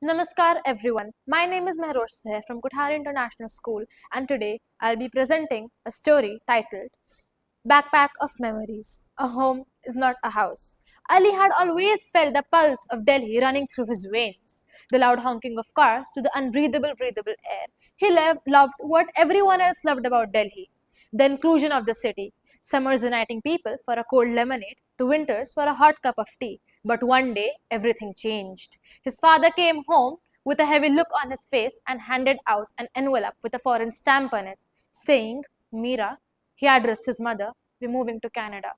Namaskar everyone. My name is Mehrosh Seh from Kuthari International School, and today I'll be presenting a story titled Backpack of Memories. A home is not a house. Ali had always felt the pulse of Delhi running through his veins, the loud honking of cars to the breathable air. He loved what everyone else loved about Delhi, the inclusion of the city, summers uniting people for a cold lemonade to winters for a hot cup of tea. But one day, everything changed. His father came home with a heavy look on his face and handed out an envelope with a foreign stamp on it, saying, Meera, he addressed his mother, we're moving to Canada.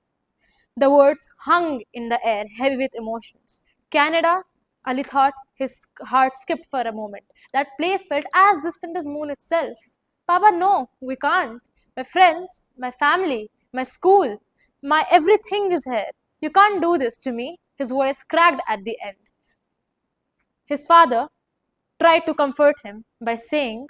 The words hung in the air, heavy with emotions. Canada, Ali thought, his heart skipped for a moment. That place felt as distant as moon itself. Papa, no, we can't. My friends, my family, my school, my everything is here. You can't do this to me. His voice cracked at the end. His father tried to comfort him by saying,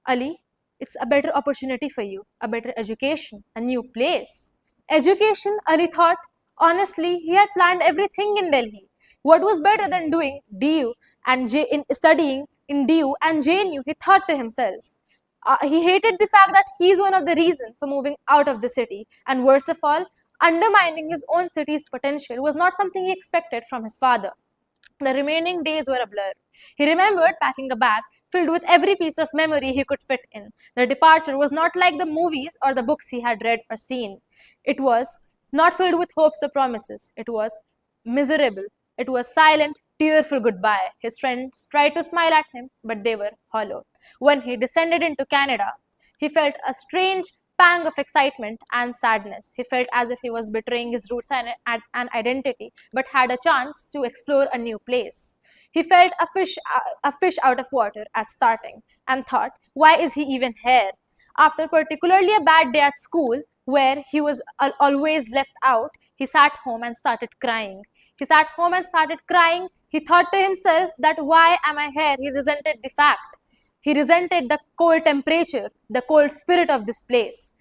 Ali, it's a better opportunity for you, a better education, a new place. Education, Ali thought. Honestly, he had planned everything in Delhi. What was better than doing DU and studying in DU and JNU, he thought to himself. He hated the fact that he's one of the reasons for moving out of the city, and worst of all, undermining his own city's potential was not something he expected from his father. The remaining days were a blur. He remembered packing a bag filled with every piece of memory he could fit in. The departure was not like the movies or the books he had read or seen. It was not filled with hopes or promises. It was miserable. It was silent, tearful goodbye. His friends tried to smile at him, but they were hollow. When he descended into Canada, he felt a strange pang of excitement and sadness. He felt as if he was betraying his roots and identity, but had a chance to explore a new place. He felt a fish out of water at starting and thought, why is he even here? After particularly a bad day at school, where he was always left out, he sat home and started crying. He sat home and started crying. He thought to himself that why am I here? He resented the fact. He resented the cold temperature, the cold spirit of this place,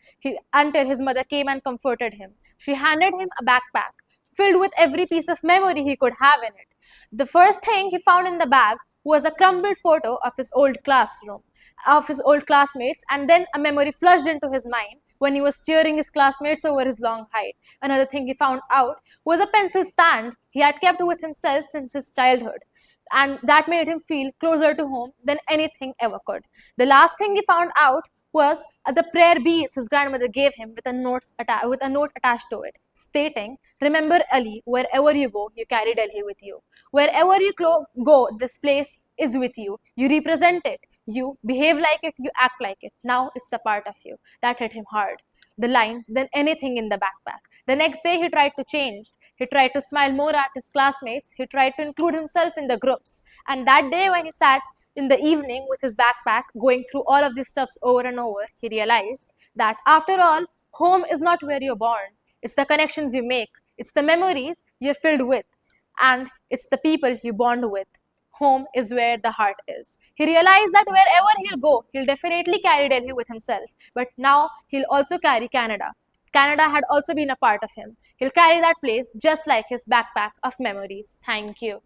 until his mother came and comforted him. She handed him a backpack filled with every piece of memory he could have in it. The first thing he found in the bag was a crumbled photo of his old classroom, of his old classmates, and then a memory flushed into his mind when he was cheering his classmates over his long height. Another thing he found out was a pencil stand he had kept with himself since his childhood, and that made him feel closer to home than anything ever could. The last thing he found out was the prayer beads his grandmother gave him with a note attached to it, stating, Remember Ali, wherever you go, you carry Delhi with you. Wherever you go, this place is with you. You represent it. You behave like it. You act like it. Now it's a part of you. That hit him hard. The lines than anything in the backpack. The next day he tried to change. He tried to smile more at his classmates. He tried to include himself in the groups. And that day when he sat in the evening with his backpack going through all of these stuffs over and over, he realized that after all, home is not where you're born. It's the connections you make. It's the memories you're filled with. And it's the people you bond with. Home is where the heart is. He realized that wherever he'll go, he'll definitely carry Delhi with himself. But now he'll also carry Canada. Canada had also been a part of him. He'll carry that place just like his backpack of memories. Thank you.